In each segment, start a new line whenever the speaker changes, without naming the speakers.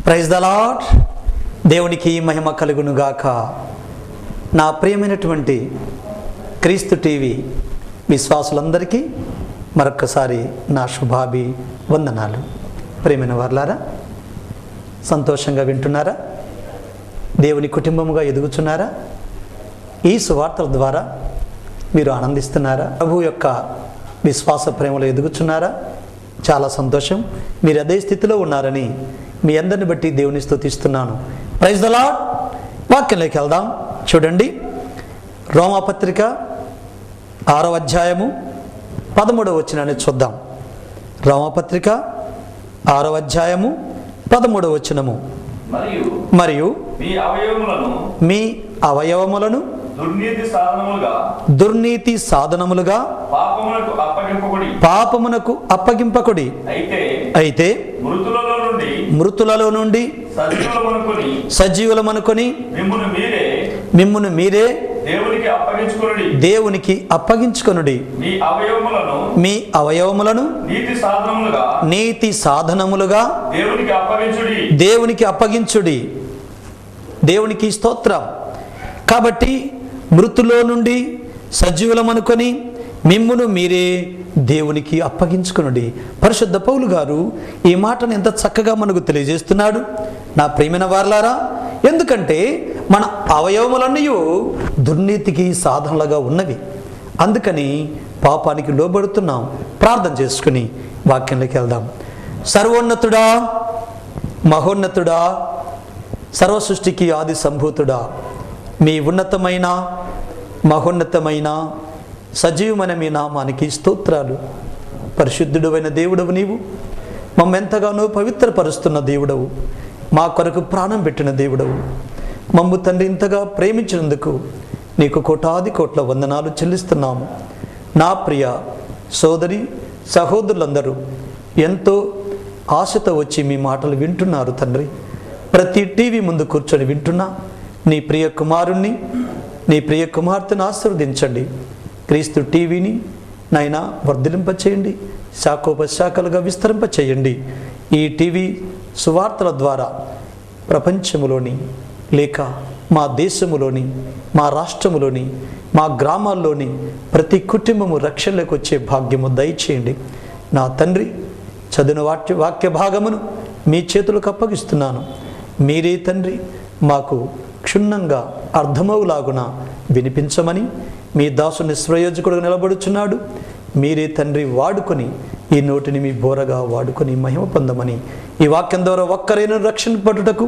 Praise the lord. దేవునికి మహిమ కలుగునుగాక. నా ప్రియమైనటువంటి క్రీస్తు టీవీ విశ్వాసులందరికీ మరొక్కసారి నా శుభాభివందనాలు. ప్రియమైన వారలారా, సంతోషంగా వింటున్నారా? దేవుని కుటుంబముగా ఎదుగుచున్నారా? ఈ సువార్తల ద్వారా మీరు ఆనందిస్తున్నారా? ప్రభు యొక్క విశ్వాస ప్రేమలో ఎదుగుచున్నారా? చాలా సంతోషం. మీరు అదే స్థితిలో ఉన్నారని మీ అందరిని బట్టి దేవుని స్తుతిస్తున్నాను. Praise the lord. వాక్యంలోకి వెళ్దాం. చూడండి, రోమాపత్రిక 6వ అధ్యాయము 13వ వచనాన్ని చూద్దాం. రోమాపత్రిక 6వ అధ్యాయము 13వ వచనము. మరియు మీ అవయవములను దుర్నీతి సాధనములుగా పాపమునకు అప్పగింపకుడి. అయితే మృతులలో నుండి సజీవులమనుకొని మిమ్మును మీరే దేవునికి అప్పగించుకొనుడి. మీ అవయవములను నీతి సాధనములుగా దేవునికి అప్పగించుడి. దేవునికి స్తోత్రం. కాబట్టి మృతులో నుండి సజీవులమనుకొని మిమ్మును మీరే దేవునికి అప్పగించుకొనుడి. పరిశుద్ధ పౌలు గారు ఈ మాటను ఎంత చక్కగా మనకు తెలియజేస్తున్నాడు. నా ప్రియమైన వారలారా, ఎందుకంటే మన అవయవములన్నీ దుర్నీతికి సాధనలుగా ఉన్నవి. అందుకని పాపానికి లోబడుతున్నాం. ప్రార్థన చేసుకుని వాక్యంలోకి వెళ్దాం. సర్వోన్నతుడా, మహోన్నతుడా, సర్వసృష్టికి ఆది సంభూతుడా, మీ ఉన్నతమైన మహోన్నతమైన సజీవమైన మీ నామానికి స్తోత్రాలు. పరిశుద్ధుడు అయిన దేవుడవు నీవు. మమ్మెంతగానో పవిత్రపరుస్తున్న దేవుడవు. మా కొరకు ప్రాణం పెట్టిన దేవుడవు. మమ్ము తండ్రి ఇంతగా ప్రేమించినందుకు నీకు కోటాది కోట్ల వందనాలు చెల్లిస్తున్నాము. నా ప్రియ సోదరి సహోదరులందరూ ఎంతో ఆశతో వచ్చి మీ మాటలు వింటున్నారు తండ్రి. ప్రతి టీవీ ముందు కూర్చొని వింటున్నా నీ ప్రియ కుమారుణ్ణి, నీ ప్రియ కుమార్తెను ఆశీర్వదించండి. క్రీస్తు టీవీని నైనా వర్ధిలింపచేయండి, శాఖోపశాఖలుగా విస్తరింపచేయండి. ఈ టీవీ సువార్తల ద్వారా ప్రపంచములోని లేక మా దేశములోని, మా రాష్ట్రములోని, మా గ్రామాల్లోని ప్రతి కుటుంబము రక్షణలోకి వచ్చే భాగ్యము దయచేయండి. నా తండ్రి, చదివిన వాక్య భాగమును మీ చేతులకు అప్పగిస్తున్నాను. మీరే తండ్రి మాకు క్షుణ్ణంగా అర్థమవులాగున వినిపించమని మీ దాసుని ప్రయోజకుడుగా నిలబడుచున్నాడు. మీరే తండ్రి వాడుకొని ఈ నోటిని మీ బోరగా వాడుకొని మహిమ పొందమని, ఈ వాక్యం ద్వారా ఒక్కరైనను రక్షణ పడుటకు,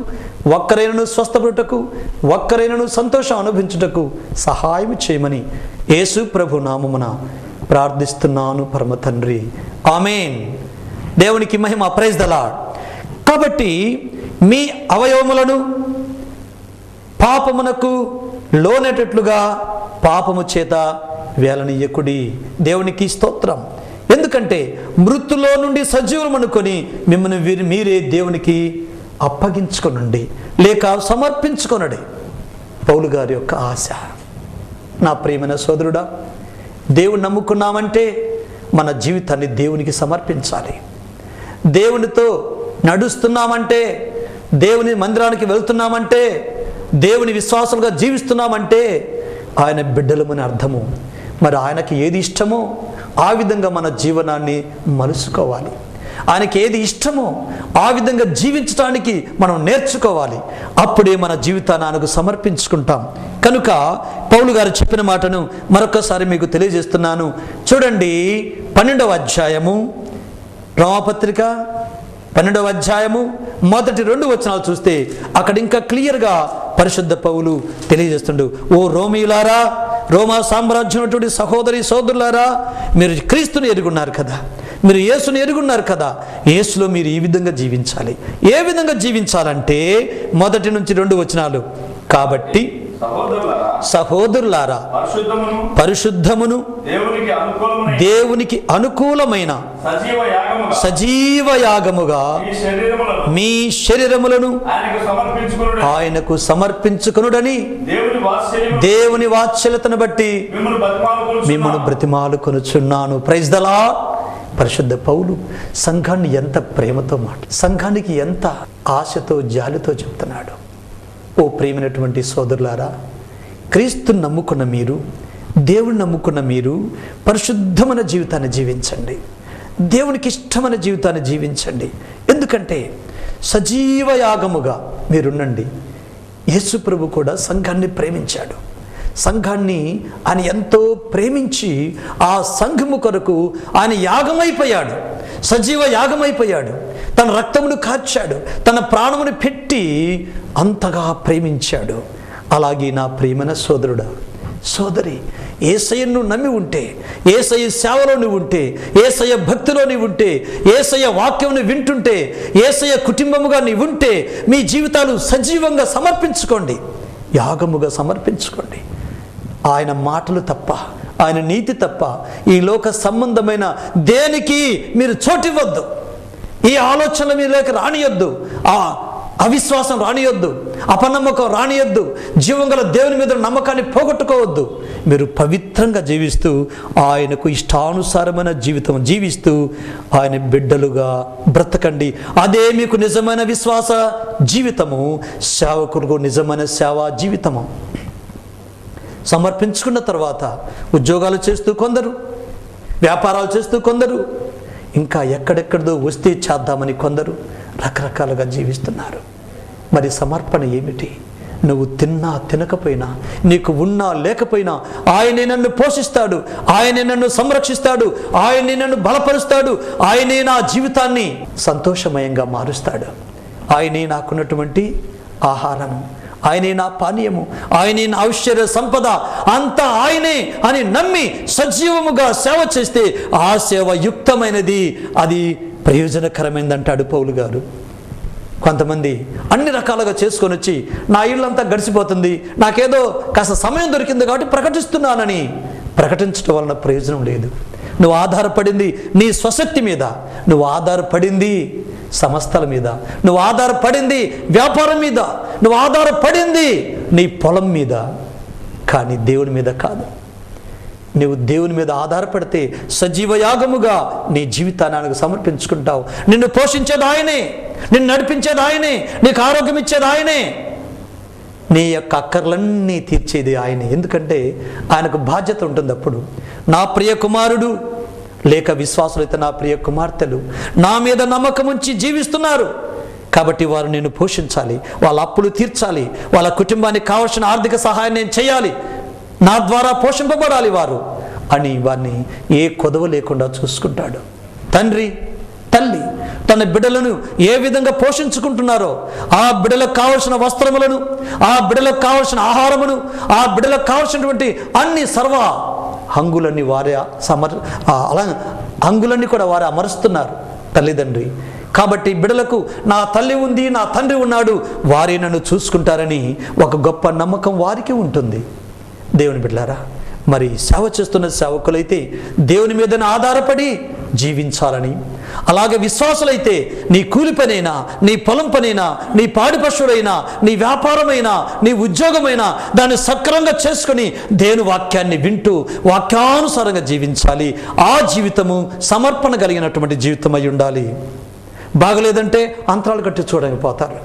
ఒక్కరైనను స్వస్థపడుటకు, ఒక్కరైనను సంతోషం అనుభవించుటకు సహాయం చేయమని యేసు ప్రభు నామమున ప్రార్థిస్తున్నాను పరమ తండ్రి. ఆమేన్. దేవునికి మహిమ. Praise the Lord. కాబట్టి మీ అవయవములను పాపమునకు లోనేటట్లుగా పాపము చేత వేలనీయకుడి. దేవునికి స్తోత్రం. ఎందుకంటే మృతులో నుండి సజీవులమనుకొని మిమ్మల్ని మీరే దేవునికి అప్పగించుకొనండి లేక సమర్పించుకొనడి. పౌలు గారి యొక్క ఆశ. నా ప్రియమైన సోదరుడా, దేవుని నమ్ముకున్నామంటే మన జీవితాన్ని దేవునికి సమర్పించాలి. దేవునితో నడుస్తున్నామంటే, దేవుని మందిరానికి వెళ్తున్నామంటే, దేవుని విశ్వాసులుగా జీవిస్తున్నామంటే ఆయన బిడ్డలమని అర్థము. మరి ఆయనకి ఏది ఇష్టమో ఆ విధంగా మన జీవనాన్ని మలుసుకోవాలి. ఆయనకి ఏది ఇష్టమో ఆ విధంగా జీవించడానికి మనం నేర్చుకోవాలి. అప్పుడే మన జీవితాన్ని ఆయనకు సమర్పించుకుంటాం. కనుక పౌలు గారు చెప్పిన మాటను మరొకసారి మీకు తెలియజేస్తున్నాను. చూడండి, 12వ అధ్యాయము రోమాపత్రిక 12వ అధ్యాయము మొదటి 2 వచనాలు చూస్తే అక్కడ ఇంకా క్లియర్గా పరిశుద్ధ పౌలు తెలియజేస్తుండు. ఓ రోమీయులారా, రోమా సామ్రాజ్యం సహోదరి సోదరులారా, మీరు క్రీస్తుని ఎరుగున్నారు కదా, మీరు యేసుని ఎరుగున్నారు కదా, యేసులో మీరు ఈ విధంగా జీవించాలి. ఏ విధంగా జీవించాలంటే మొదటి నుంచి 2 వచనాలు. కాబట్టి సహోదరులారా, పరిశుద్ధమును దేవునికి అనుకూలమైన సజీవ యాగముగా మీ శరీరములను ఆయనకు సమర్పించుకొనుడని దేవుని వాత్సల్యతను బట్టి మిమ్మల్ని బ్రతిమాలుకొనుచున్నాను. Praise the lord. పరిశుద్ధ పౌలు సంఘాన్ని ఎంత ప్రేమతో సంఘానికి ఎంత ఆశతో జాలితో చెప్తున్నాడు. ఓ ప్రేమైనటువంటి సోదరులారా, క్రీస్తుని నమ్ముకున్న మీరు, దేవుని నమ్ముకున్న మీరు పరిశుద్ధమైన జీవితాన్ని జీవించండి. దేవునికి ఇష్టమైన జీవితాన్ని జీవించండి. ఎందుకంటే సజీవ యాగముగా మీరుండండి. యేసు ప్రభు కూడా సంఘాన్ని ప్రేమించాడు. సంఘాన్ని ఆయన ఎంతో ప్రేమించి ఆ సంఘము కొరకు ఆయన యాగమైపోయాడు, సజీవ యాగమైపోయాడు. తన రక్తమును కార్చాడు, తన ప్రాణమును పెట్టి అంతగా ప్రేమించాడు. అలాగే నా ప్రియమైన సోదరుడా, సోదరి, యేసయ్యను నమ్మి ఉంటే, యేసయ్య సేవలో నువ్వు ఉంటే, యేసయ్య భక్తిలో నీవు ఉంటే, యేసయ్య వాక్యమును వింటుంటే, యేసయ్య కుటుంబముగా నీవు ఉంటే, మీ జీవితాలు సజీవంగా సమర్పించుకోండి, యాగముగా సమర్పించుకోండి. ఆయన మాటలు తప్ప, ఆయన నీతి తప్ప ఈ లోక సంబంధమైన దేనికి మీరు చోటివ్వద్దు. ఈ ఆలోచనలు మీలోకి రానియొద్దు, ఆ అవిశ్వాసం రానియొద్దు, అపనమ్మకం రానియొద్దు, జీవంగల దేవుని మీద నమ్మకాన్ని పోగొట్టుకోవద్దు. మీరు పవిత్రంగా జీవిస్తూ ఆయనకు ఇష్టానుసారమైన జీవితం జీవిస్తూ ఆయన బిడ్డలుగా బ్రతకండి. అదే మీకు నిజమైన విశ్వాస జీవితము, సేవకులకు నిజమైన సేవా జీవితము. సమర్పించుకున్న తర్వాత ఉద్యోగాలు చేస్తూ కొందరు, వ్యాపారాలు చేస్తూ కొందరు, ఇంకా ఎక్కడెక్కడదో వస్తే చేద్దామని కొందరు రకరకాలుగా జీవిస్తున్నారు. మరి సమర్పణ ఏమిటి? నువ్వు తిన్నా తినకపోయినా, నీకు ఉన్నా లేకపోయినా ఆయనే నన్ను పోషిస్తాడు, ఆయనే నన్ను సంరక్షిస్తాడు, ఆయనే నన్ను బలపరుస్తాడు, ఆయనే నా జీవితాన్ని సంతోషమయంగా మారుస్తాడు. ఆయనే నాకున్నటువంటి ఆహారము, ఆయనే నా పానీయము, ఆయనే నా ఐశ్వర్య సంపద, అంతా ఆయనే అని నమ్మి సజీవముగా సేవ చేస్తే ఆ సేవ యుక్తమైనది, అది ప్రయోజనకరమైనది అంటాడు పౌలు గారు. కొంతమంది అన్ని రకాలుగా చేసుకొని వచ్చి నా ఇల్లంతా గడిచిపోతుంది, నాకేదో కాస్త సమయం దొరికింది కాబట్టి ప్రకటిస్తున్నానని ప్రకటించడం వలన ప్రయోజనం లేదు. నువ్వు ఆధారపడింది నీ స్వశక్తి మీద, నువ్వు ఆధారపడింది సంస్థల మీద, నువ్వు ఆధారపడింది వ్యాపారం మీద, నువ్వు ఆధారపడింది నీ పొలం మీద, కానీ దేవుని మీద కాదు. నువ్వు దేవుని మీద ఆధారపడితే సజీవ యాగముగా నీ జీవితాన్ని ఆయనకు సమర్పించుకుంటావు. నిన్ను పోషించేది ఆయనే, నిన్ను నడిపించేది ఆయనే, నీకు ఆరోగ్యం ఇచ్చేది ఆయనే, నీ యొక్క అక్కర్లన్నీ తీర్చేది ఆయనే. ఎందుకంటే ఆయనకు బాధ్యత ఉంటుంది. అప్పుడు నా ప్రియ కుమారుడు లేక విశ్వాసులైతే నా ప్రియ కుమార్తెలు నా మీద నమ్మకం ఉంచి జీవిస్తున్నారు కాబట్టి వారు నేను పోషించాలి, వాళ్ళ అప్పులు తీర్చాలి, వాళ్ళ కుటుంబానికి కావాల్సిన ఆర్థిక సహాయం నేను చేయాలి, నా ద్వారా పోషింపబడాలి వారు అని వారిని ఏ కొదవ లేకుండా చూసుకుంటాడు. తండ్రి తల్లి తన బిడ్డలను ఏ విధంగా పోషించుకుంటున్నారో, ఆ బిడ్డలకు కావలసిన వస్త్రములను, ఆ బిడ్డలకు కావలసిన ఆహారమును, ఆ బిడ్డలకు కావలసినటువంటి అన్ని సర్వ హంగులన్నీ వారే హంగులన్నీ కూడా వారే అమరుస్తున్నారు తల్లిదండ్రి. కాబట్టి బిడ్డలకు నా తల్లి ఉంది, నా తండ్రి ఉన్నాడు, వారే నన్ను చూసుకుంటారని ఒక గొప్ప నమ్మకం వారికి ఉంటుంది. దేవుని బిడ్డలారా, మరి సేవ చేస్తున్న సేవకులైతే దేవుని మీదనే ఆధారపడి జీవించాలని, అలాగే విశ్వాసులైతే నీ కూలి పనైనా, నీ పొలం పనైనా, నీ పాడి పశువులైనా, నీ వ్యాపారమైనా, నీ ఉద్యోగమైనా దాన్ని సక్రమంగా చేసుకుని దేవుని వాక్యాన్ని వింటూ వాక్యానుసారంగా జీవించాలి. ఆ జీవితము సమర్పణ కలిగినటువంటి జీవితం అయి ఉండాలి. బాగలేదంటే అంతరాలు కట్టి చూడకపోతారు.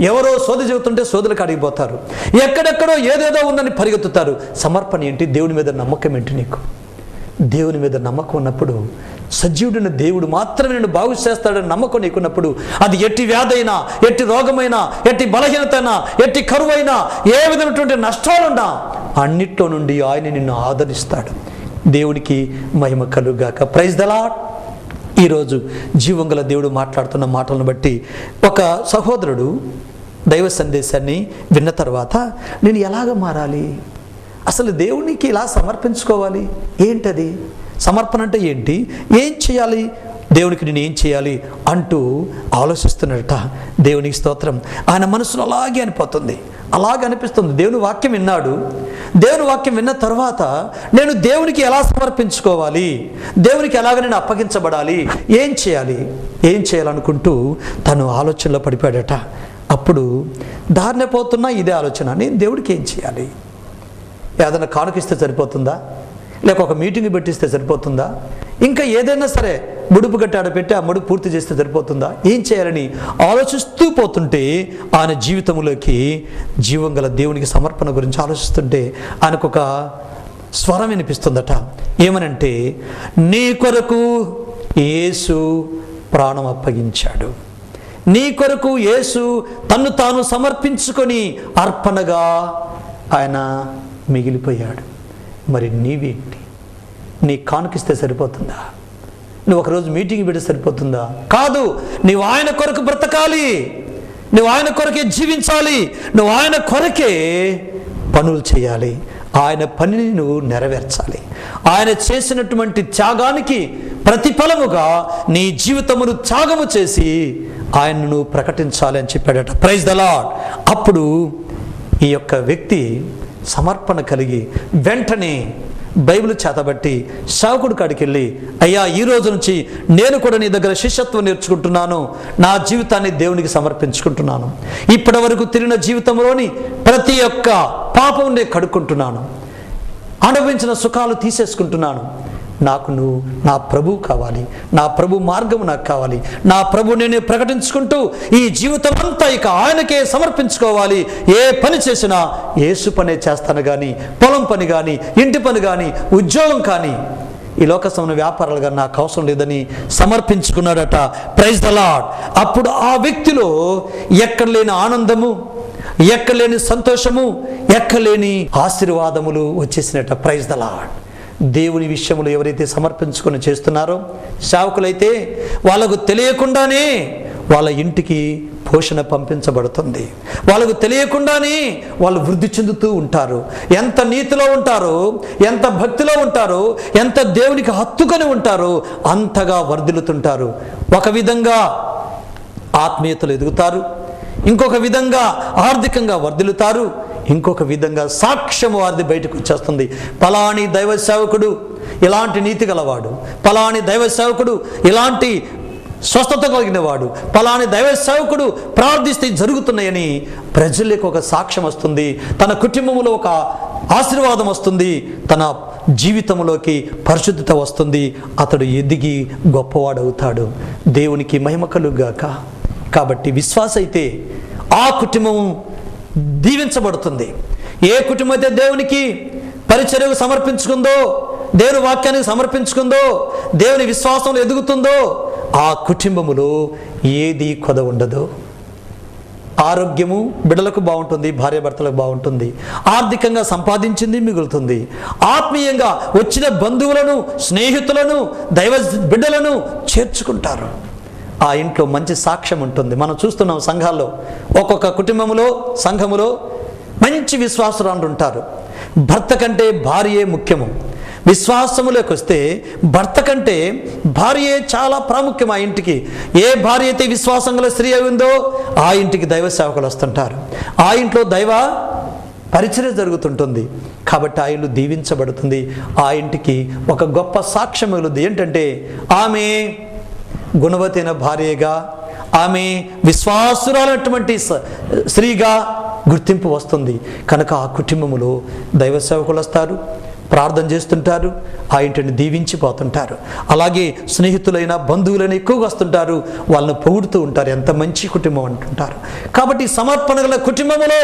ఎవరో సోది చెబుతుంటే సోదులకు అడిగిపోతారు. ఎక్కడెక్కడో ఏదేదో ఉందని పరిగెత్తుతారు. సమర్పణ ఏంటి? దేవుని మీద నమ్మకం ఏంటి? నీకు దేవుని మీద నమ్మకం ఉన్నప్పుడు, సజీవుడిన దేవుడు మాత్రమే నేను బాగు చేస్తాడని నమ్మకం నీకున్నప్పుడు, అది ఎట్టి వ్యాధైనా, ఎట్టి రోగమైనా, ఎట్టి బలహీనతైనా, ఎట్టి కరువైనా, ఏ విధమైనటువంటి నష్టాలున్నా అన్నిట్లో నుండి ఆయన నిన్ను ఆదరిస్తాడు. దేవుడికి మహిమ కలుగాక. Praise the lord. ఈరోజు జీవంగల దేవుడు మాట్లాడుతున్న మాటలను బట్టి ఒక సహోదరుడు దైవ సందేశాన్ని విన్న తర్వాత నేను ఎలాగ మారాలి, అసలు దేవునికి ఇలా సమర్పించుకోవాలి, ఏంటది సమర్పణ అంటే ఏంటి, ఏం చేయాలి, దేవునికి నేను ఏం చేయాలి అంటూ ఆలోచిస్తున్నట. దేవునికి స్తోత్రం. ఆయన మనసులో అలాగే అనిపిస్తుంది. దేవుని వాక్యం విన్నాడు. దేవుని వాక్యం విన్న తర్వాత నేను దేవునికి ఎలా సమర్పించుకోవాలి, దేవునికి ఎలాగ నేను అప్పగించబడాలి, ఏం చేయాలనుకుంటూ తను ఆలోచనలో పడిపోయాడట. అప్పుడు దారిన పోతున్నా ఇదే ఆలోచన, నేను దేవుడికి ఏం చేయాలి? ఏదైనా కానుకిస్తే సరిపోతుందా, లేక ఒక మీటింగ్ పెట్టిస్తే సరిపోతుందా, ఇంకా ఏదైనా సరే ముడుపు కట్టాడ పెట్టి ఆ ముడుపు పూర్తి చేస్తే సరిపోతుందా, ఏం చేయాలని ఆలోచిస్తూ పోతుంటే ఆయన జీవితంలోకి జీవం గల దేవునికి సమర్పణ గురించి ఆలోచిస్తుంటే ఆయనకు ఒక స్వరం వినిపిస్తుందట. ఏమనంటే, నీ కొరకు యేసు ప్రాణం అప్పగించాడు, నీ కొరకు యేసు తన్ను తాను సమర్పించుకొని అర్పణగా ఆయన మిగిలిపోయాడు. మరి నీవేంటి? నీ కానుకిస్తే సరిపోతుందా? నువ్వు ఒకరోజు మీటింగ్ పెడితే సరిపోతుందా? కాదు, నువ్వు ఆయన కొరకు బ్రతకాలి, నువ్వు ఆయన కొరకే జీవించాలి, నువ్వు ఆయన కొరకే పనులు చేయాలి, ఆయన పనిని నువ్వు నెరవేర్చాలి. ఆయన చేసినటువంటి త్యాగానికి ప్రతిఫలముగా నీ జీవితమును త్యాగము చేసి ఆయన్ను నువ్వు ప్రకటించాలి అని చెప్పాడట. Praise the lord. అప్పుడు ఈ యొక్క వ్యక్తి సమర్పణ కలిగి వెంటనే బైబిల్ చేతబట్టి సేవకుడి కాడికి వెళ్ళి, అయ్యా, ఈ రోజు నుంచి నేను కూడా నీ దగ్గర శిష్యత్వం నేర్చుకుంటున్నాను, నా జీవితాన్ని దేవునికి సమర్పించుకుంటున్నాను, ఇప్పటి వరకు తిరిగిన జీవితంలోని ప్రతి ఒక్క పాపం నేను కడుక్కుంటున్నాను, అనుభవించిన సుఖాలు తీసేసుకుంటున్నాను, నాకు నువ్వు నా ప్రభువు కావాలి, నా ప్రభు మార్గము నాకు కావాలి, నా ప్రభు నేను ప్రకటించుకుంటూ ఈ జీవితం అంతా ఇక ఆయనకే సమర్పించుకోవాలి, ఏ పని చేసినా యేసు పనే చేస్తాను కానీ, పొలం పని కానీ, ఇంటి పని కానీ, ఉద్యోగం కానీ, ఈ లోక సంబంధ వ్యాపారాలు కానీ నాకు అవసరం లేదని సమర్పించుకున్నాడట. Praise the lord. అప్పుడు ఆ వ్యక్తిలో ఎక్కడ లేని ఆనందము, ఎక్కలేని సంతోషము, ఎక్కలేని ఆశీర్వాదములు వచ్చేసినట్ట. Praise the lord. దేవుని విషయములు ఎవరైతే సమర్పించుకొని చేస్తున్నారో, సేవకులైతే వాళ్ళకు తెలియకుండానే వాళ్ళ ఇంటికి పోషణ పంపించబడుతుంది, వాళ్ళకు తెలియకుండానే వాళ్ళు వృద్ధి చెందుతూ ఉంటారు. ఎంత నీతిలో ఉంటారో, ఎంత భక్తిలో ఉంటారో, ఎంత దేవునికి హత్తుకొని ఉంటారో అంతగా వర్ధిల్లుతుంటారు. ఒక విధంగా ఆత్మీయతలు ఎదుగుతారు, ఇంకొక విధంగా ఆర్థికంగా వర్ధిల్లుతారు, ఇంకొక విధంగా సాక్ష్యం వారిది బయటకు వచ్చేస్తుంది. పలాని దైవ సేవకుడు ఇలాంటి నీతి గలవాడు, పలాని దైవ సేవకుడు ఇలాంటి స్వస్థత కలిగిన వాడు, పలాని దైవ సేవకుడు ప్రార్థిస్తే జరుగుతున్నాయని ప్రజలకు ఒక సాక్ష్యం వస్తుంది, తన కుటుంబంలో ఒక ఆశీర్వాదం వస్తుంది, తన జీవితంలోకి పరిశుద్ధత వస్తుంది, అతడు ఎదిగి గొప్పవాడవుతాడు. దేవునికి మహిమ కలుగుగాక. కాబట్టి విశ్వాస అయితే ఆ కుటుంబం దీవించబడుతుంది. ఏ కుటుంబం అయితే దేవునికి పరిచర్యకు సమర్పించుకుందో, దేవుని వాక్యానికి సమర్పించుకుందో, దేవుని విశ్వాసంలో ఎదుగుతుందో ఆ కుటుంబములో ఏది కొద ఉండదు. ఆరోగ్యము బిడ్డలకు బాగుంటుంది, భార్యాభర్తలకు బాగుంటుంది, ఆర్థికంగా సంపాదించింది మిగులుతుంది, ఆత్మీయంగా వచ్చిన బంధువులను, స్నేహితులను, దైవ బిడ్డలను చేర్చుకుంటారు. ఆ ఇంట్లో మంచి సాక్ష్యం ఉంటుంది. మనం చూస్తున్నాం సంఘాల్లో, ఒక్కొక్క కుటుంబంలో, సంఘములో మంచి విశ్వాసురాలు ఉంటారు. భర్త కంటే భార్యే ముఖ్యము. విశ్వాసములోకి వస్తే భర్త కంటే భార్యే చాలా ప్రాముఖ్యం ఆ ఇంటికి. ఏ భార్య అయితే విశ్వాసం గల స్త్రీ ఉందో ఆ ఇంటికి దైవ సేవకులు వస్తుంటారు, ఆ ఇంట్లో దైవ పరిచర్య జరుగుతుంటుంది. కాబట్టి ఆ ఇల్లు దీవించబడుతుంది. ఆ ఇంటికి ఒక గొప్ప సాక్ష్యం మిగులుద్ది. ఏంటంటే ఆమె గుణవతైన భార్యగా, ఆమె విశ్వాసురాలైనటువంటి స్త్రీగా గుర్తింపు వస్తుంది. కనుక ఆ కుటుంబములో దైవ సేవకులు వస్తారు, ప్రార్థన చేస్తుంటారు, ఆ ఇంటిని దీవించిపోతుంటారు. అలాగే స్నేహితులైన బంధువులైన ఎక్కువగా వస్తుంటారు, వాళ్ళని పొగుడుతూ ఉంటారు, ఎంత మంచి కుటుంబం అంటుంటారు. కాబట్టి సమర్పణ గల కుటుంబంలో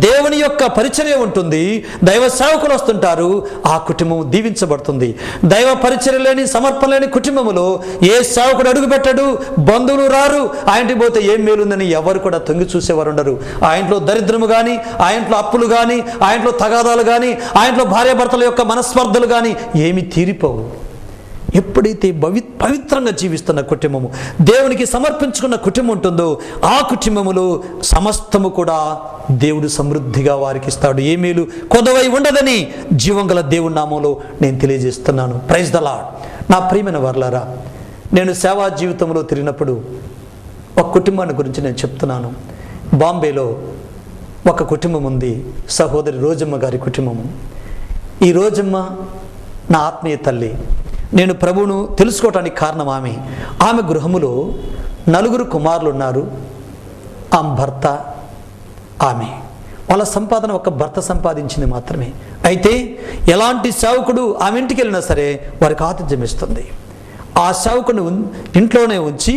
దేవుని యొక్క పరిచర్య ఉంటుంది, దైవ సేవకులు వస్తుంటారు, ఆ కుటుంబం దీవించబడుతుంది. దైవ పరిచర్య లేని, సమర్పణ లేని కుటుంబంలో ఏ సేవకుడు అడుగు పెట్టడు, బంధువులు రారు, ఆ ఇంటికి పోతే ఏం మేలుందని ఎవరు కూడా తొంగి చూసేవారు ఉండరు. ఆ ఇంట్లో దరిద్రము కానీ, ఆ ఇంట్లో అప్పులు కానీ, ఆ ఇంట్లో తగాదాలు కానీ, ఆ ఇంట్లో భార్యాభర్తల యొక్క మనస్పర్ధలు కానీ ఏమి తీరిపోవు. ఎప్పుడైతే పవిత్రంగా జీవిస్తున్న కుటుంబము, దేవునికి సమర్పించుకున్న కుటుంబం ఉంటుందో ఆ కుటుంబములో సమస్తము కూడా దేవుడు సమృద్ధిగా వారికి ఇస్తాడు. ఏ మేలు కొదవై ఉండదని జీవం గల దేవుని నామంలో నేను తెలియజేస్తున్నాను. Praise the Lord. నా ప్రియమైన వర్లారా, నేను సేవా జీవితంలో తిరిగినప్పుడు ఒక కుటుంబాన్ని గురించి నేను చెప్తున్నాను. బాంబేలో ఒక కుటుంబం ఉంది, సహోదరి రోజమ్మ గారి కుటుంబము. ఈ రోజమ్మ నా ఆత్మీయ తల్లి. నేను ప్రభువును తెలుసుకోవటానికి కారణం ఆమె గృహములో 4 కుమారులు ఉన్నారు. ఆమె భర్త, ఆమె వాళ్ళ సంపాదన ఒక భర్త సంపాదించింది మాత్రమే. అయితే ఎలాంటి సేవకుడు ఆమె ఇంటికి వెళ్ళినా సరే వారికి ఆతిథ్యం ఇస్తుంది. ఆ సేవకుని ఇంట్లోనే ఉంచి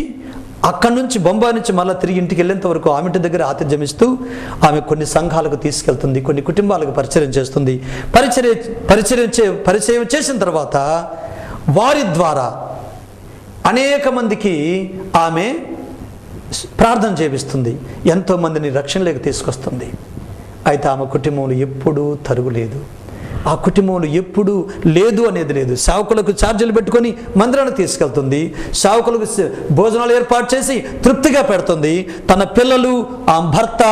అక్కడి నుంచి బొంబాయి నుంచి మళ్ళీ తిరిగి ఇంటికి వెళ్ళేంత వరకు ఆమె ఇంటి దగ్గర ఆతిథ్యం ఇస్తూ ఆమె కొన్ని సంఘాలకు తీసుకెళ్తుంది, కొన్ని కుటుంబాలకు పరిచయం చేస్తుంది. పరిచయం చేసిన తర్వాత వారి ద్వారా అనేక మందికి ఆమె ప్రార్థన చేపిస్తుంది, ఎంతోమందిని రక్షణలోకి తీసుకొస్తుంది. అయితే ఆమె కుటుంబంలో ఎప్పుడూ తరుగులేదు, ఆ కుటుంబంలో ఎప్పుడు లేదు అనేది లేదు. సేవకులకు ఛార్జీలు పెట్టుకొని మందిరానికి తీసుకెళ్తుంది, సేవకులకు భోజనాలు ఏర్పాటు చేసి తృప్తిగా పెడుతుంది. తన పిల్లలు, ఆ భర్త,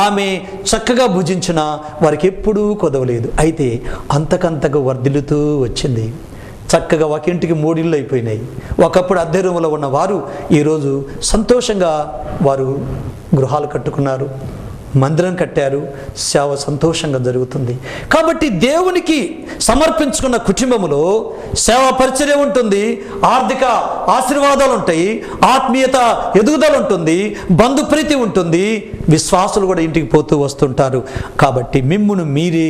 ఆమె చక్కగా భుజించిన వారికి ఎప్పుడూ కొదవలేదు. అయితే అంతకంతకు వర్ధిల్లుతూ వచ్చింది. చక్కగా ఒక ఇంటికి 3 ఇళ్ళు అయిపోయినాయి. ఒకప్పుడు అద్దె రూములో ఉన్న వారు ఈరోజు సంతోషంగా వారు గృహాలు కట్టుకున్నారు, మందిరం కట్టారు, సేవ సంతోషంగా జరుగుతుంది. కాబట్టి దేవునికి సమర్పించుకున్న కుటుంబములో సేవా పరిచర్య ఉంటుంది, ఆర్థిక ఆశీర్వాదాలు ఉంటాయి, ఆత్మీయత ఎదుగుదల ఉంటుంది, బంధుప్రీతి ఉంటుంది, విశ్వాసులు కూడా ఇంటికి పోతూ వస్తుంటారు. కాబట్టి మిమ్మును మీరే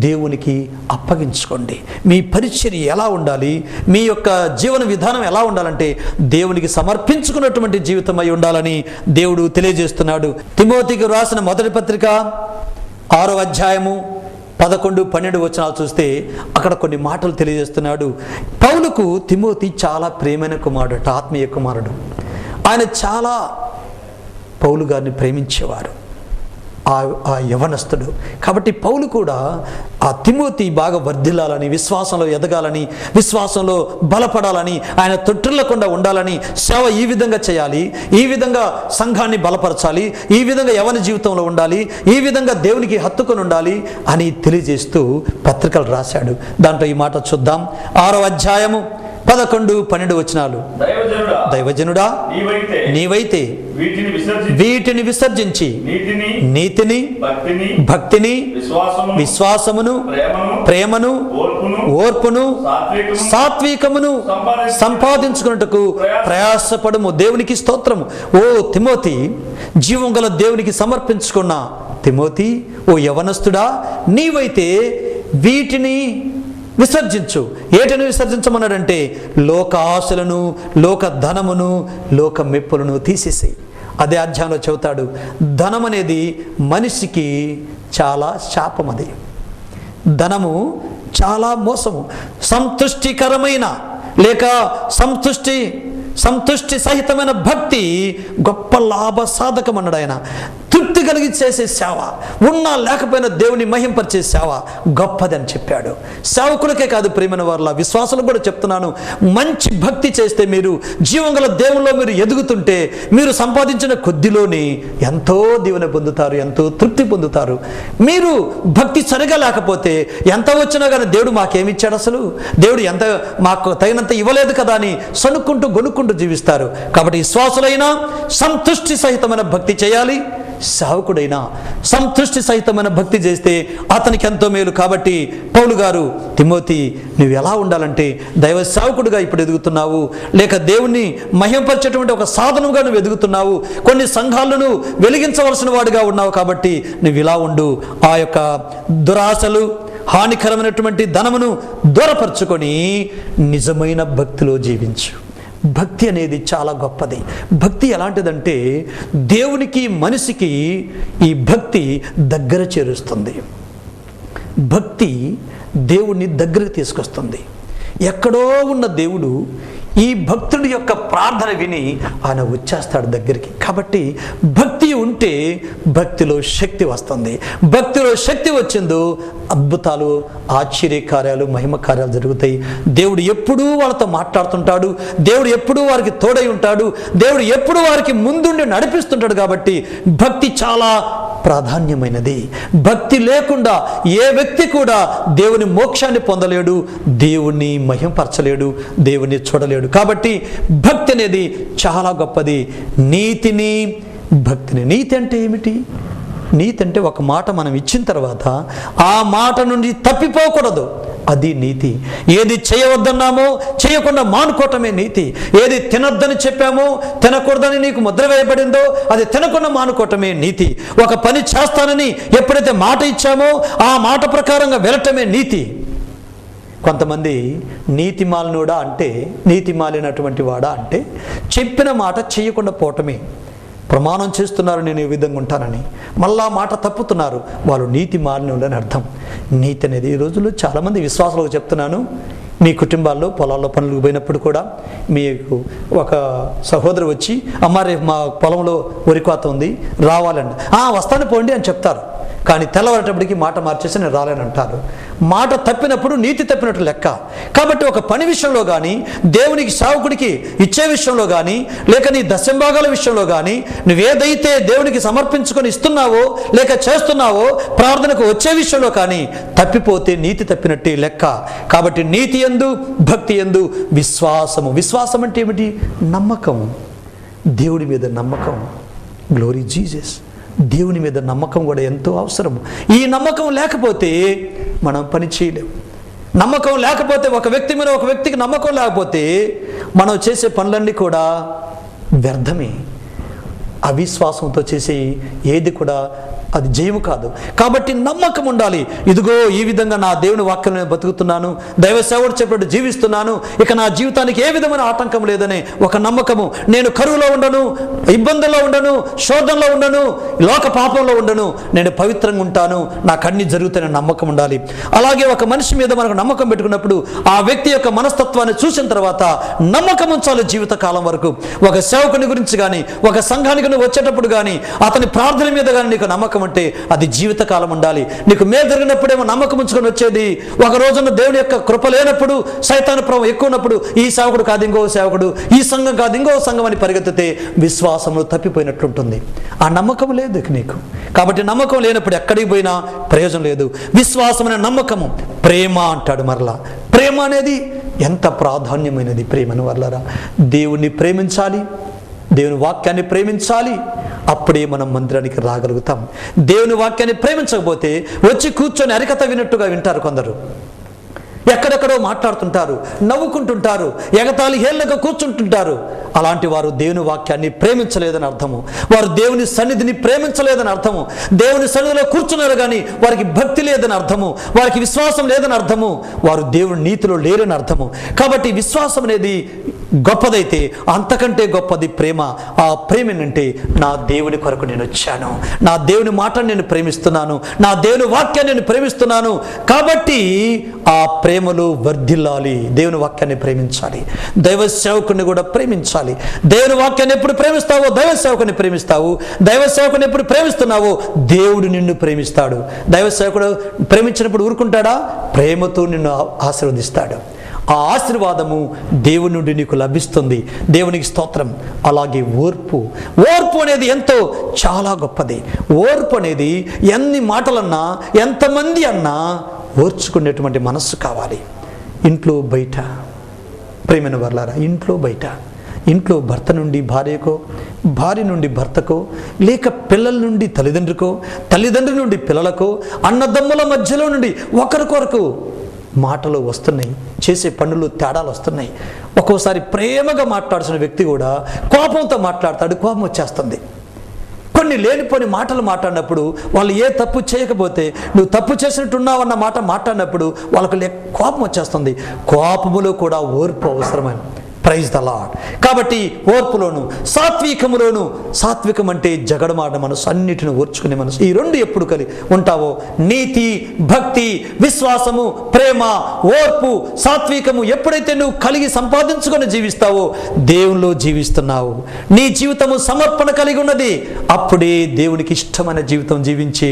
దేవునికి అప్పగించుకోండి. మీ పరిచర్య ఎలా ఉండాలి, మీ యొక్క జీవన విధానం ఎలా ఉండాలంటే దేవునికి సమర్పించుకున్నటువంటి జీవితం అయి ఉండాలని దేవుడు తెలియజేస్తున్నాడు. తిమోతికి రాసిన మొదటి పత్రిక 6వ అధ్యాయము 11, 12 వచనాలు చూస్తే అక్కడ కొన్ని మాటలు తెలియజేస్తున్నాడు. పౌలుకు తిమోతి చాలా ప్రియమైన కుమారుడు, ఆత్మీయ కుమారుడు. ఆయన చాలా పౌలు గారిని ప్రేమించేవారు, ఆ యవనస్తుడు. కాబట్టి పౌలు కూడా ఆ తిమోతి బాగా వర్ధిల్లాలని, విశ్వాసంలో ఎదగాలని, విశ్వాసంలో బలపడాలని, ఆయన తొట్టిల్లకుండా ఉండాలని, సేవ ఈ విధంగా చేయాలి, ఈ విధంగా సంఘాన్ని బలపరచాలి, ఈ విధంగా యవన జీవితంలో ఉండాలి, ఈ విధంగా దేవునికి హత్తుకొని ఉండాలి అని తెలియజేస్తూ పత్రికలు రాశాడు. దాంట్లో ఈ మాట చూద్దాం. 6వ అధ్యాయము 11, 12 వచనాలు. దైవజనుడా, నీవైతే వీటిని విసర్జించి నీతిని, భక్తిని, విశ్వాసమును, ప్రేమను, ఓర్పును, సాత్వికమును సంపాదించుకున్నట్టుకు ప్రయాసపడము. దేవునికి స్తోత్రము. ఓ తిమోతి, జీవం గల దేవునికి సమర్పించుకున్న తిమోతి, ఓ యవనస్తుడా, నీవైతే వీటిని విసర్జించు. ఏటిని విసర్జించమన్నాడంటే లోక ఆశలను, లోక ధనమును, లోక మెప్పులను తీసేసేయి. అదే అధ్యాయంలో చెబుతాడు, ధనం అనేది మనిషికి చాలా శాపం. అది ధనము చాలా మోసము. సంతుష్టికరమైన లేక సంతుష్టి సహితమైన భక్తి గొప్ప లాభ సాధకం అన్నాడు ఆయన. తృప్తి కలిగి చేసే సేవ, ఉన్నా లేకపోయినా దేవుని మహింపరిచే సేవ గొప్పది అని చెప్పాడు. సేవకులకే కాదు ప్రియమైన వారిలా, విశ్వాసులకు కూడా చెప్తున్నాను, మంచి భక్తి చేస్తే మీరు జీవం గల దేవుల్లో మీరు ఎదుగుతుంటే మీరు సంపాదించిన కొద్దిలోని ఎంతో దీవెన పొందుతారు, ఎంతో తృప్తి పొందుతారు. మీరు భక్తి సరిగా లేకపోతే ఎంత వచ్చినా కానీ దేవుడు మాకేమిచ్చాడు, అసలు దేవుడు ఎంత మాకు తగినంత ఇవ్వలేదు కదా అని సనుక్కుంటూ గొనుక్కుంటూ జీవిస్తారు. కాబట్టి విశ్వాసులైనా సంతుష్టి సహితమైన భక్తి చేయాలి, సేవకుడైనా సంతృష్టి సహితమైన భక్తి చేస్తే అతనికి ఎంతో మేలు. కాబట్టి పౌలు గారు, తిమోతి, నువ్వు ఎలా ఉండాలంటే దైవ సేవకుడిగా ఇప్పుడు ఎదుగుతున్నావు, లేక దేవుణ్ణి మహింపరిచేటువంటి ఒక సాధనంగా నువ్వు ఎదుగుతున్నావు, కొన్ని సంఘాలను వెలిగించవలసిన వాడిగా ఉన్నావు. కాబట్టి నువ్వు ఇలా ఉండు. ఆ యొక్క దురాశలు, హానికరమైనటువంటి ధనమును దూరపరచుకొని నిజమైన భక్తిలో జీవించు. భక్తి అనేది చాలా గొప్పది. భక్తి ఎలాంటిదంటే దేవునికి, మనిషికి ఈ భక్తి దగ్గర చేరుస్తుంది. భక్తి దేవుణ్ణి దగ్గరకు తీసుకొస్తుంది. ఎక్కడో ఉన్న దేవుడు ఈ భక్తుడి యొక్క ప్రార్థన విని ఆయన వచ్చేస్తాడు దగ్గరికి. కాబట్టి భక్తి ఉంటే భక్తిలో శక్తి వస్తుంది. భక్తిలో శక్తి వచ్చిందో అద్భుతాలు, ఆశ్చర్య కార్యాలు, మహిమ కార్యాలు జరుగుతాయి. దేవుడు ఎప్పుడూ వాళ్ళతో మాట్లాడుతుంటాడు, దేవుడు ఎప్పుడూ వారికి తోడై ఉంటాడు, దేవుడు ఎప్పుడూ వారికి ముందుండి నడిపిస్తుంటాడు. కాబట్టి భక్తి చాలా ప్రాధాన్యమైనది. భక్తి లేకుండా ఏ వ్యక్తి కూడా దేవుని మోక్షాన్ని పొందలేడు, దేవుణ్ణి మహింపరచలేడు, దేవుణ్ణి చూడలేడు. కాబట్టి భక్తి అనేది చాలా గొప్పది. నీతిని, భక్తిని. నీతి అంటే ఏమిటి? నీతి అంటే ఒక మాట మనం ఇచ్చిన తర్వాత ఆ మాట నుండి తప్పిపోకూడదు, అది నీతి. ఏది చేయవద్దన్నామో చేయకుండా మానుకోవటమే నీతి. ఏది తినొద్దని చెప్పామో, తినకూడదని నీకు ముద్ర వేయబడిందో అది తినకుండా మానుకోవటమే నీతి. ఒక పని చేస్తానని ఎప్పుడైతే మాట ఇచ్చామో ఆ మాట ప్రకారంగా వెళ్ళటమే నీతి. కొంతమంది నీతిమాలినోడా అంటే, నీతిమాలినటువంటి వాడా అంటే చెప్పిన మాట చేయకుండా పోవటమే. ప్రమాణం చేస్తున్నారు నేను ఈ విధంగా ఉంటానని, మళ్ళా మాట తప్పుతున్నారు, వాళ్ళు నీతి మాలినోడని అర్థం. నీతి అనేది ఈ రోజుల్లో చాలామంది విశ్వాసాలకు చెప్తున్నాను, మీ కుటుంబాల్లో పొలాల్లో పనులకు పోయినప్పుడు కూడా మీకు ఒక సహోదరు వచ్చి, అమ్మ రేపు మా పొలంలో వరి కోత ఉంది రావాలండి, వస్తాను పోండి అని చెప్తారు. కానీ తెల్లవారేటప్పటికి మాట మార్చేసి నేను రాలేని అంటారు. మాట తప్పినప్పుడు నీతి తప్పినట్టు లెక్క. కాబట్టి ఒక పని విషయంలో కానీ, దేవునికి సేవకుడికి ఇచ్చే విషయంలో కానీ, లేక నీ దశంభాగాల విషయంలో కానీ, నువ్వేదైతే దేవునికి సమర్పించుకొని ఇస్తున్నావో లేక చేస్తున్నావో ప్రార్థనకు వచ్చే విషయంలో కానీ తప్పిపోతే నీతి తప్పినట్టే లెక్క. కాబట్టి నీతి యందు భక్తి యందు విశ్వాసము. విశ్వాసం అంటే ఏమిటి? నమ్మకం, దేవుడి మీద నమ్మకం. Glory Jesus. దేవుని మీద నమ్మకం కూడా ఎంతో అవసరం. ఈ నమ్మకం లేకపోతే మనం పని చేయలేం. నమ్మకం లేకపోతే, ఒక వ్యక్తి మీద ఒక వ్యక్తికి నమ్మకం లేకపోతే మనం చేసే పనులన్నీ కూడా వ్యర్థమే. అవిశ్వాసంతో చేసే ఏది కూడా అది జయము కాదు. కాబట్టి నమ్మకం ఉండాలి. ఇదిగో ఈ విధంగా నా దేవుని వాక్యం నేను బతుకుతున్నాను, దైవ సేవకుడు చెప్పినట్టు జీవిస్తున్నాను, ఇక నా జీవితానికి ఏ విధమైన ఆటంకం లేదనే ఒక నమ్మకము. నేను కరువులో ఉండను, ఇబ్బందుల్లో ఉండను, శోధనలో ఉండను, లోక పాపంలో ఉండను, నేను పవిత్రంగా ఉంటాను, నాకు అన్ని జరుగుతాయనే నమ్మకం ఉండాలి. అలాగే ఒక మనిషి మీద మనకు నమ్మకం పెట్టుకున్నప్పుడు ఆ వ్యక్తి యొక్క మనస్తత్వాన్ని చూసిన తర్వాత నమ్మకం ఉంచాలి జీవితకాలం వరకు. ఒక సేవకుని గురించి కానీ, ఒక సంఘానికి నువ్వు వచ్చేటప్పుడు కానీ, అతని ప్రార్థన మీద కానీ నీకు నమ్మకం అంటే అది జీవితకాలం ఉండాలి. నీకు మేలు జరిగినప్పుడేమో నమ్మకం ఉంచుకొని వచ్చేది, ఒక రోజున దేవుని యొక్క కృప లేనప్పుడు, సైతాను ప్రభావం ఎక్కువ ఉన్నప్పుడు ఈ సేవకుడు కాదు ఇంకో సేవకుడు, ఈ సంఘం కాదు ఇంకో సంఘం అని పరిగెత్తితే విశ్వాసంలో తప్పిపోయినట్లుంటుంది. ఆ నమ్మకం లేదు నీకు. కాబట్టి నమ్మకం లేనప్పుడు ఎక్కడికి పోయినా ప్రయోజనం లేదు. విశ్వాసం అనే నమ్మకము. ప్రేమ అంటాడు మరలా. ప్రేమ అనేది ఎంత ప్రాధాన్యమైనది. ప్రేమను వల్లరా దేవుణ్ణి ప్రేమించాలి, దేవుని వాక్యాన్ని ప్రేమించాలి, అప్పుడే మనం మందిరానికి రాగలుగుతాం. దేవుని వాక్యాన్ని ప్రేమించకపోతే వచ్చి కూర్చొని అరికథ విన్నట్టుగా వింటారు కొందరు. ఎక్కడెక్కడో మాట్లాడుతుంటారు, నవ్వుకుంటుంటారు, ఎగతాళి హేళనగా కూర్చుంటుంటారు. అలాంటి వారు దేవుని వాక్యాన్ని ప్రేమించలేదని అర్థము. వారు దేవుని సన్నిధిని ప్రేమించలేదని అర్థము. దేవుని సన్నిధిలో కూర్చున్నారు కానీ వారికి భక్తి లేదని అర్థము, వారికి విశ్వాసం లేదని అర్థము, వారు దేవుని నీతిలో లేరని అర్థము. కాబట్టి విశ్వాసం అనేది గొప్పదైతే అంతకంటే గొప్పది ప్రేమ. ఆ ప్రేమ ఏంటంటే, నా దేవుని కొరకు నేను వచ్చాను, నా దేవుని మాటను నేను ప్రేమిస్తున్నాను, నా దేవుని వాక్యాన్ని నేను ప్రేమిస్తున్నాను. కాబట్టి ఆ ప్రేమలో వర్ధిల్లాలి. దేవుని వాక్యాన్ని ప్రేమించాలి, దైవ సేవకుని కూడా ప్రేమించాలి. దేవుని వాక్యాన్ని ఎప్పుడు ప్రేమిస్తావో దైవ సేవకుని ప్రేమిస్తావు. దైవ సేవకుని ఎప్పుడు ప్రేమిస్తున్నావో దేవుడు నిన్ను ప్రేమిస్తాడు. దైవ సేవకుడు ప్రేమించినప్పుడు ఊరుకుంటాడా? ప్రేమతో నిన్ను ఆశీర్వదిస్తాడు. ఆ ఆశీర్వాదము దేవుని నుండి నీకు లభిస్తుంది. దేవునికి స్తోత్రం. అలాగే ఓర్పు. ఓర్పు అనేది ఎంతో చాలా గొప్పది. ఓర్పు అనేది ఎన్ని మాటలన్నా, ఎంతమంది అన్నా ఓర్చుకునేటువంటి మనస్సు కావాలి. ఇంట్లో బయట, ప్రేమైన వర్లారా, ఇంట్లో బయట, ఇంట్లో భర్త నుండి భార్యకో, భార్య నుండి భర్తకో, లేక పిల్లల నుండి తల్లిదండ్రులకో, తల్లిదండ్రుల నుండి పిల్లలకో, అన్నదమ్ముల మధ్యలో నుండి ఒకరికొరకు మాటలు వస్తున్నాయి, చేసే పనులు తేడాలు వస్తున్నాయి. ఒక్కోసారి ప్రేమగా మాట్లాడాల్సిన వ్యక్తి కూడా కోపంతో మాట్లాడతాడు, కోపం వచ్చేస్తుంది. కొన్ని లేనిపోని మాటలు మాట్లాడినప్పుడు, వాళ్ళు ఏ తప్పు చేయకపోతే నువ్వు తప్పు చేసినట్టున్నావన్న మాట మాట్లాడినప్పుడు వాళ్ళకు కోపం వచ్చేస్తుంది. కోపములో కూడా ఓర్పు అవసరమని. Praise the Lord. కాబట్టి ఓర్పులోను సాత్వికములోను, సాత్వికం అంటే జగడమాడిన మనసు, అన్నిటిని ఓర్చుకునే మనసు. ఈ రెండు ఎప్పుడు కలిగి ఉంటావో, నీతి, భక్తి, విశ్వాసము, ప్రేమ, ఓర్పు, సాత్వికము ఎప్పుడైతే నువ్వు కలిగి సంపాదించుకొని జీవిస్తావో దేవునిలో జీవిస్తున్నావు. నీ జీవితము సమర్పణ కలిగి ఉన్నది. అప్పుడే దేవునికి ఇష్టమైన జీవితం జీవించే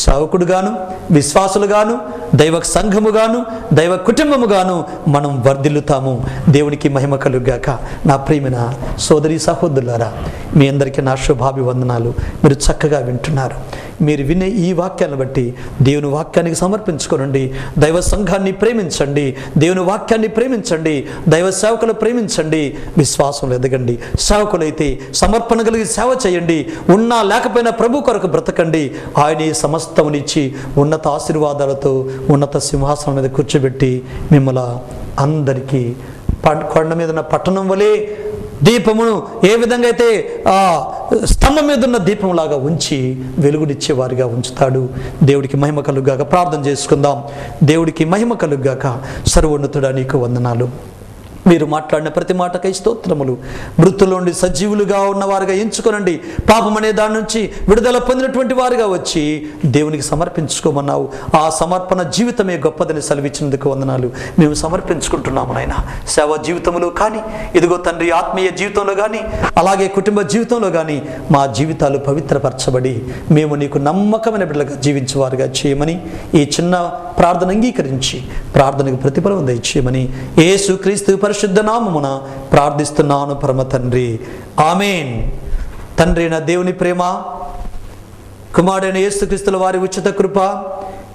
సేవకుడుగాను, విశ్వాసులుగాను, దైవ సంఘముగాను, దైవ కుటుంబముగాను మనం వర్ధిల్లుతాము. దేవునికి మహిమ కలుగాక. నా ప్రియమైన సోదరి సహోదరులారా, మీ అందరికీ నా శుభాభివందనాలు. మీరు చక్కగా వింటున్నారు. మీరు వినే ఈ వాక్యాన్ని బట్టి దేవుని వాక్యానికి సమర్పించుకోనండి. దైవ సంఘాన్ని ప్రేమించండి, దేవుని వాక్యాన్ని ప్రేమించండి, దైవ సేవకులు ప్రేమించండి, విశ్వాసంలో ఎదగండి. సేవకులైతే సమర్పణ కలిగి సేవ చేయండి. ఉన్నా లేకపోయినా ప్రభు కొరకు బ్రతకండి. ఆయన సమస్తమునిచ్చి ఉన్నత ఆశీర్వాదాలతో ఉన్నత సింహాసనం మీద కూర్చోబెట్టి మిమ్మల్ని అందరికీ కొండ మీద ఉన్న పట్టణం వలె దీపమును ఏ విధంగా అయితే స్తంభం మీద ఉన్న దీపంలాగా ఉంచి వెలుగునిచ్చే వారిగా ఉంచుతాడు. దేవుడికి మహిమ కలుగ్గాక. ప్రార్థన చేసుకుందాం. దేవుడికి మహిమ కలుగ్గాక. సర్వోన్నతుడా నీకు వందనాలు. మీరు మాట్లాడిన ప్రతి మాటకై స్తోత్రములు. మృతుల్లోండి సజీవులుగా ఉన్నవారుగా ఎంచుకొనండి. పాపం అనే దాని నుంచి విడుదల పొందినటువంటి వారుగా వచ్చి దేవునికి సమర్పించుకోమన్నావు. ఆ సమర్పణ జీవితమే గొప్పదని సెలవిచ్చినందుకు వందనాలు. మేము సమర్పించుకుంటున్నాము నాయన. సేవ జీవితంలో కానీ, ఇదిగో తండ్రి ఆత్మీయ జీవితంలో కానీ, అలాగే కుటుంబ జీవితంలో కానీ మా జీవితాలు పవిత్రపరచబడి మేము నీకు నమ్మకమైన బిడ్డలుగా జీవించేవారుగా చేయమని ఈ చిన్న ప్రార్థన అంగీకరించి ప్రార్థనకు ప్రతిఫలం దయచేయమని యేసుక్రీస్తు పరిశుద్ధ నామమున ప్రార్థిస్తున్నాను పరమ తండ్రి. ఆమేన్. తండ్రి అయిన దేవుని ప్రేమ, కుమారుడైన యేసుక్రీస్తుల వారి ఉచిత కృప,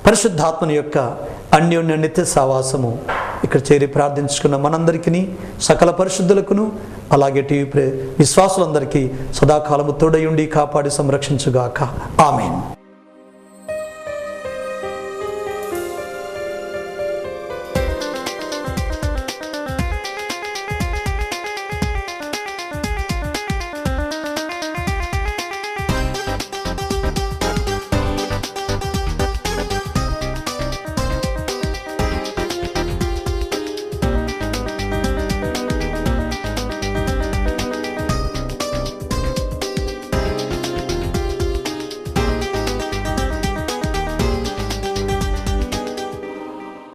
పరిశుద్ధాత్మని యొక్క అన్యోన్య నిత్య సావాసము ఇక్కడ చేరి ప్రార్థించుకున్న మనందరికీ, సకల పరిశుద్ధులకును, అలాగే టీవీ విశ్వాసులందరికీ సదాకాలము తోడయుండి కాపాడి సంరక్షించుగాక. ఆమేన్.